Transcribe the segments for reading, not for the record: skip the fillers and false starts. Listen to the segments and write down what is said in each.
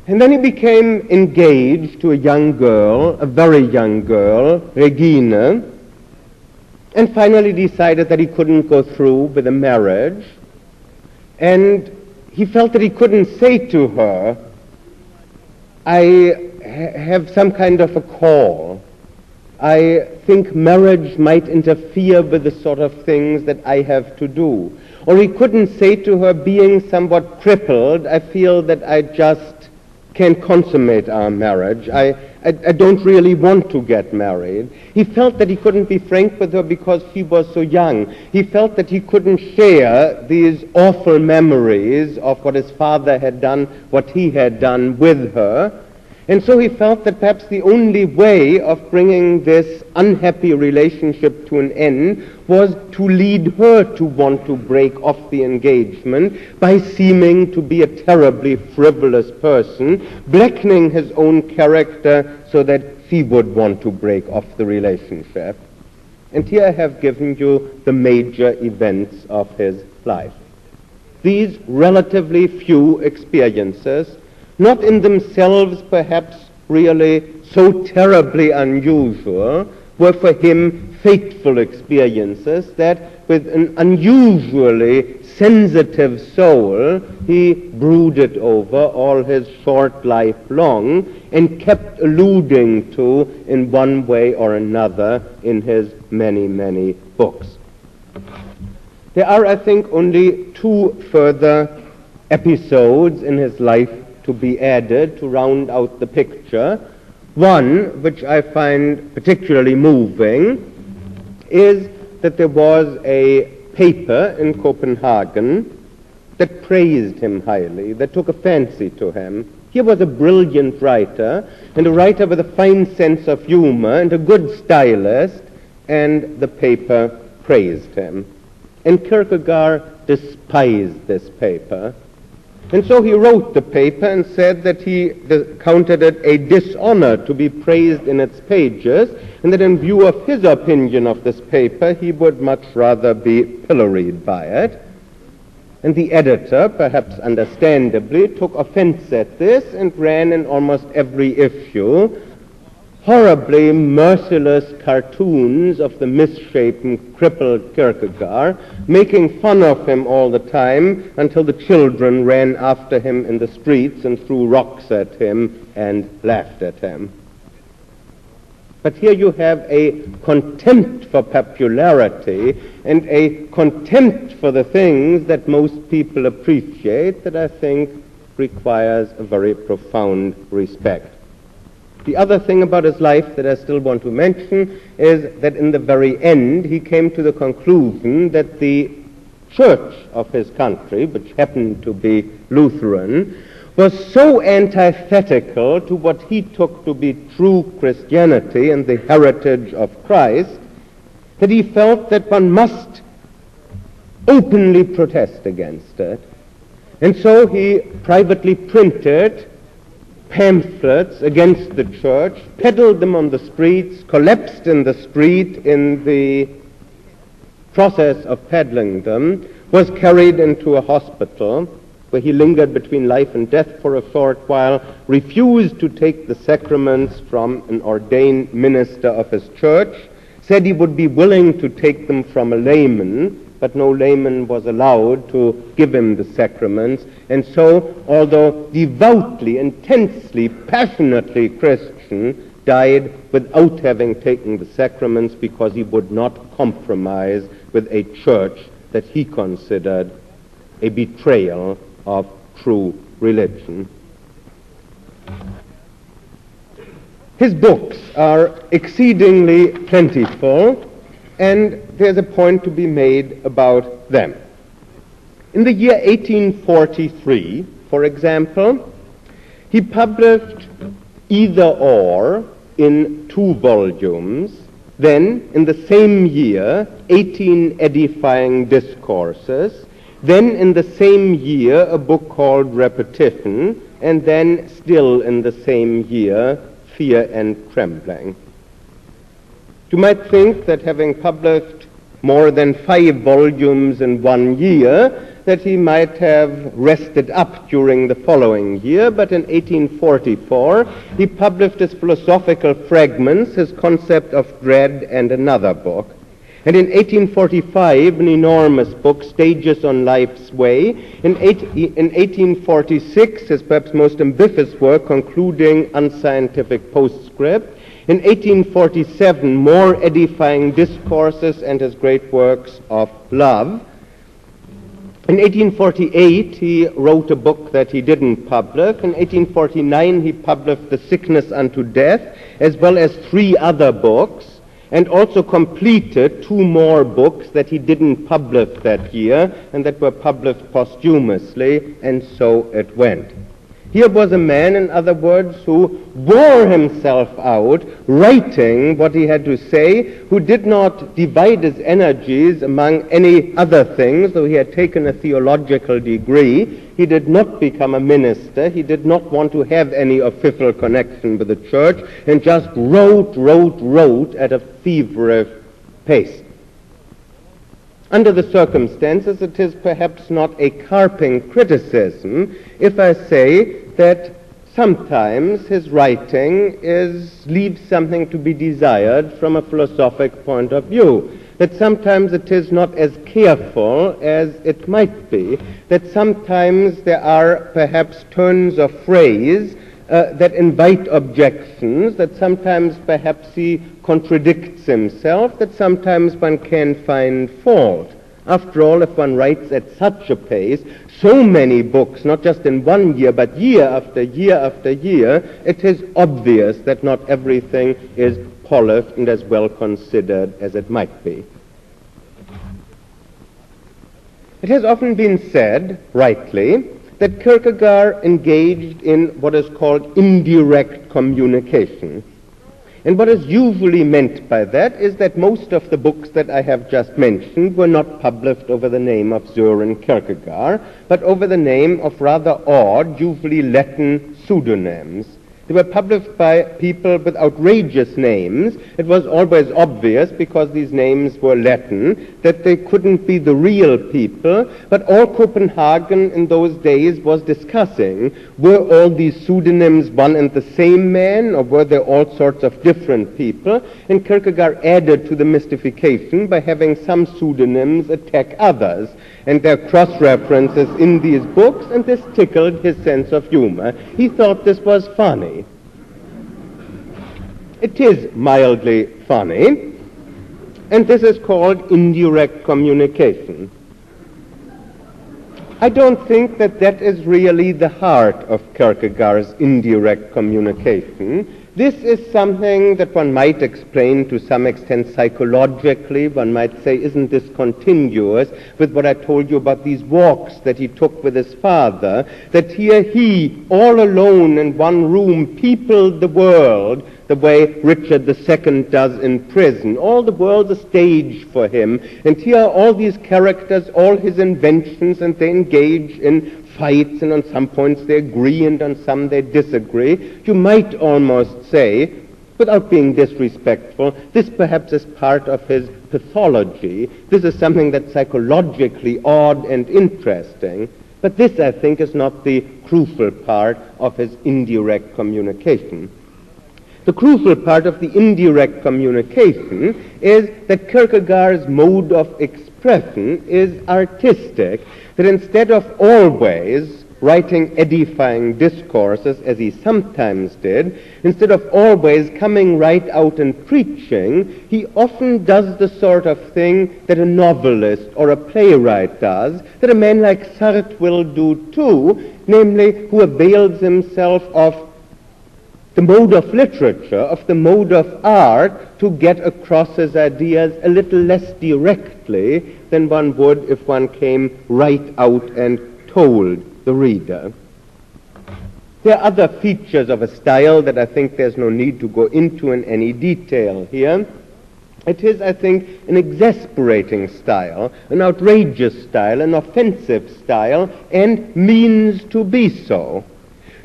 And then he became engaged to a young girl, a very young girl, Regina, and finally decided that he couldn't go through with a marriage. And he felt that he couldn't say to her, I have some kind of a call. I think marriage might interfere with the sort of things that I have to do. Or he couldn't say to her, being somewhat crippled, I feel that I just can't consummate our marriage. I don't really want to get married. He felt that he couldn't be frank with her because she was so young. He felt that he couldn't share these awful memories of what his father had done, what he had done with her. And so he felt that perhaps the only way of bringing this unhappy relationship to an end was to lead her to want to break off the engagement by seeming to be a terribly frivolous person, blackening his own character so that she would want to break off the relationship. And here I have given you the major events of his life. These relatively few experiences, not in themselves perhaps really so terribly unusual, were for him fateful experiences that with an unusually sensitive soul he brooded over all his short life long and kept alluding to in one way or another in his many, many books. There are, I think, only two further episodes in his life to be added to round out the picture. One, which I find particularly moving, is that there was a paper in Copenhagen that praised him highly, that took a fancy to him. He was a brilliant writer, and a writer with a fine sense of humor, and a good stylist, and the paper praised him. And Kierkegaard despised this paper. And so he wrote the paper and said that he counted it a dishonor to be praised in its pages, and that in view of his opinion of this paper, he would much rather be pilloried by it. And the editor, perhaps understandably, took offense at this and ran in almost every issue horribly merciless cartoons of the misshapen, crippled Kierkegaard, making fun of him all the time until the children ran after him in the streets and threw rocks at him and laughed at him. But here you have a contempt for popularity and a contempt for the things that most people appreciate that I think requires a very profound respect. The other thing about his life that I still want to mention is that in the very end he came to the conclusion that the church of his country, which happened to be Lutheran, was so antithetical to what he took to be true Christianity and the heritage of Christ that he felt that one must openly protest against it. And so he privately printed pamphlets against the church, peddled them on the streets, collapsed in the street in the process of peddling them, was carried into a hospital where he lingered between life and death for a short while, refused to take the sacraments from an ordained minister of his church, said he would be willing to take them from a layman, but no layman was allowed to give him the sacraments. And so, although devoutly, intensely, passionately Christian, died without having taken the sacraments because he would not compromise with a church that he considered a betrayal of true religion. His books are exceedingly plentiful, and there's a point to be made about them. In the year 1843, for example, he published Either Or in 2 volumes. Then, in the same year, 18 edifying discourses. Then, in the same year, a book called Repetition. And then, still in the same year, Fear and Trembling. You might think that having published more than 5 volumes in 1 year, that he might have rested up during the following year, but in 1844 he published his philosophical fragments, his concept of dread, and another book. And in 1845, an enormous book, Stages on Life's Way. In 1846, his perhaps most ambitious work, concluding Unscientific Postscript. In 1847, more edifying discourses and his great works of love. In 1848, he wrote a book that he didn't publish. In 1849, he published The Sickness Unto Death, as well as 3 other books, and also completed 2 more books that he didn't publish that year and that were published posthumously, and so it went. Here was a man, in other words, who wore himself out writing what he had to say, who did not divide his energies among any other things, though he had taken a theological degree. He did not become a minister. He did not want to have any official connection with the church, and just wrote at a feverish pace. Under the circumstances, it is perhaps not a carping criticism if I say that sometimes his writing leaves something to be desired from a philosophic point of view, that sometimes it is not as careful as it might be, that sometimes there are perhaps turns of phrase that invite objections, that sometimes perhaps he contradicts himself, that sometimes one can find fault. After all, if one writes at such a pace, so many books, not just in one year, but year after year after year, it is obvious that not everything is polished and as well considered as it might be. It has often been said, rightly, that Kierkegaard engaged in what is called indirect communication. And what is usually meant by that is that most of the books that I have just mentioned were not published over the name of Søren Kierkegaard, but over the name of rather odd, usually Latin pseudonyms. They were published by people with outrageous names. It was always obvious, because these names were Latin, that they couldn't be the real people, but all Copenhagen in those days was discussing, were all these pseudonyms one and the same man, or were there all sorts of different people? And Kierkegaard added to the mystification by having some pseudonyms attack others, and there are cross-references in these books, and this tickled his sense of humor. He thought this was funny. It is mildly funny, and this is called indirect communication. I don't think that that is really the heart of Kierkegaard's indirect communication. This is something that one might explain to some extent psychologically. One might say, isn't this continuous with what I told you about these walks that he took with his father, that here he, all alone in one room, peopled the world the way Richard II does in prison. All the world's a stage for him, and here are all these characters, all his inventions, and they engage in fights, and on some points they agree, and on some they disagree. You might almost say, without being disrespectful, this perhaps is part of his pathology. This is something that's psychologically odd and interesting, but this, I think, is not the crucial part of his indirect communication. The crucial part of the indirect communication is that Kierkegaard's mode of expression is artistic, that instead of always writing edifying discourses, as he sometimes did, instead of always coming right out and preaching, he often does the sort of thing that a novelist or a playwright does, that a man like Sartre will do too, namely who avails himself of the mode of literature, of the mode of art, to get across his ideas a little less directly than one would if one came right out and told the reader. There are other features of a style that I think there's no need to go into in any detail here. It is, I think, an exasperating style, an outrageous style, an offensive style, and means to be so.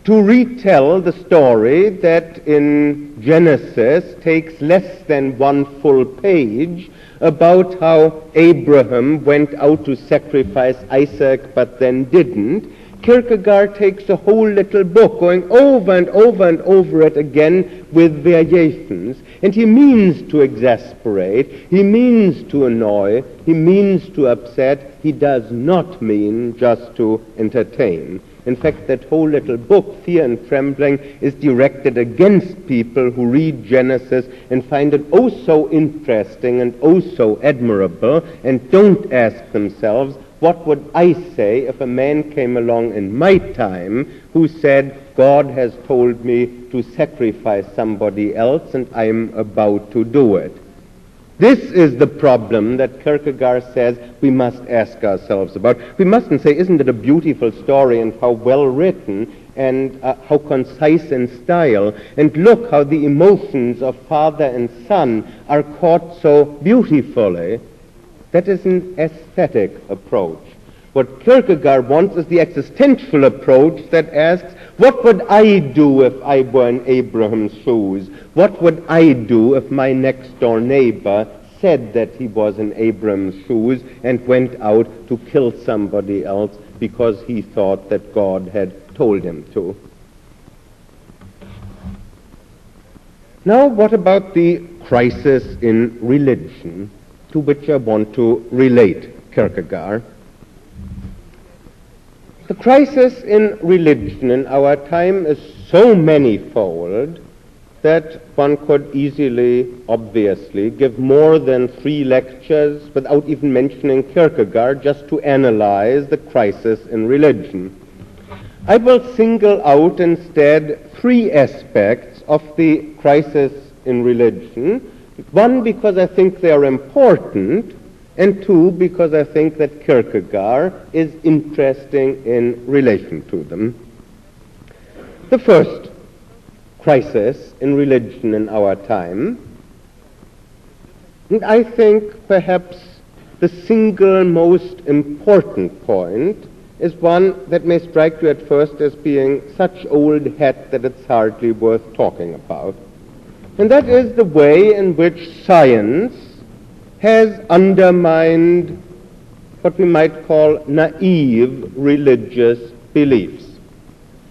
to retell the story that in Genesis takes less than one full page about how Abraham went out to sacrifice Isaac but then didn't. Kierkegaard takes a whole little book, going over and over and over it again with variations, and he means to exasperate, he means to annoy, he means to upset, he does not mean just to entertain. In fact, that whole little book, Fear and Trembling, is directed against people who read Genesis and find it oh so interesting and oh so admirable, and don't ask themselves, what would I say if a man came along in my time who said, God has told me to sacrifice somebody else and I'm about to do it? This is the problem that Kierkegaard says we must ask ourselves about. We mustn't say, isn't it a beautiful story and how well written and how concise in style, and look how the emotions of father and son are caught so beautifully. That is an aesthetic approach. What Kierkegaard wants is the existential approach that asks, what would I do if I were in Abraham's shoes? What would I do if my next-door neighbor said that he was in Abraham's shoes and went out to kill somebody else because he thought that God had told him to? Now, what about the crisis in religion, to which I want to relate Kierkegaard? The crisis in religion in our time is so manifold that one could easily, obviously, give more than 3 lectures without even mentioning Kierkegaard just to analyze the crisis in religion. I will single out instead 3 aspects of the crisis in religion. 1, because I think they are important, and 2, because I think that Kierkegaard is interesting in relation to them. The first crisis in religion in our time, and I think perhaps the single most important point, is one that may strike you at first as being such old hat that it's hardly worth talking about. And that is the way in which science has undermined what we might call naive religious beliefs.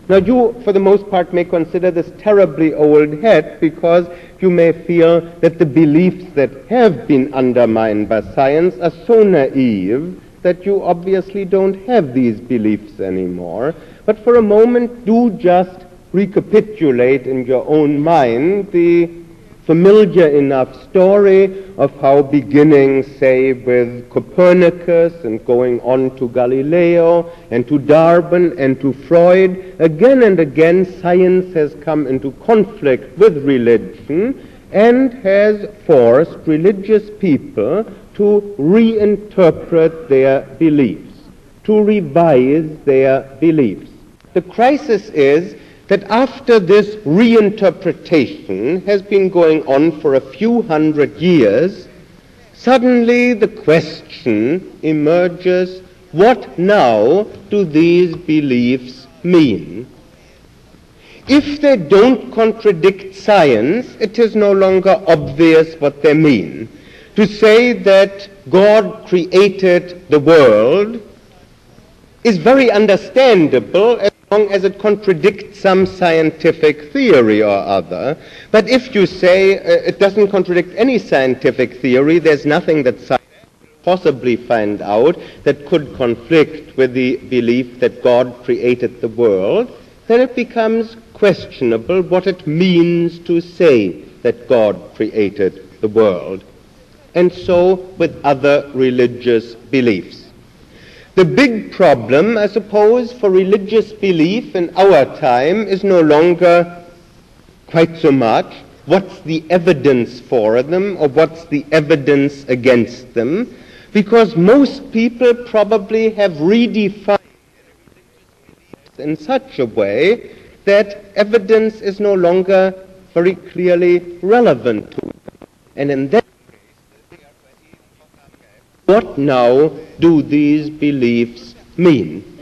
Now, you, for the most part, may consider this terribly old hat because you may feel that the beliefs that have been undermined by science are so naive that you obviously don't have these beliefs anymore. But for a moment, do just recapitulate in your own mind the familiar enough story of how, beginning, say, with Copernicus and going on to Galileo and to Darwin and to Freud, again and again science has come into conflict with religion and has forced religious people to reinterpret their beliefs, to revise their beliefs. The crisis is that after this reinterpretation has been going on for a few hundred years, suddenly the question emerges, what now do these beliefs mean? If they don't contradict science, it is no longer obvious what they mean. To say that God created the world is very understandable as long as it contradicts some scientific theory or other. But if you say it doesn't contradict any scientific theory, there's nothing that science could possibly find out that could conflict with the belief that God created the world, then it becomes questionable what it means to say that God created the world. And so with other religious beliefs. The big problem, I suppose, for religious belief in our time is no longer quite so much what's the evidence for them or what's the evidence against them, because most people probably have redefined in such a way that evidence is no longer very clearly relevant to them. And in that what now do these beliefs mean?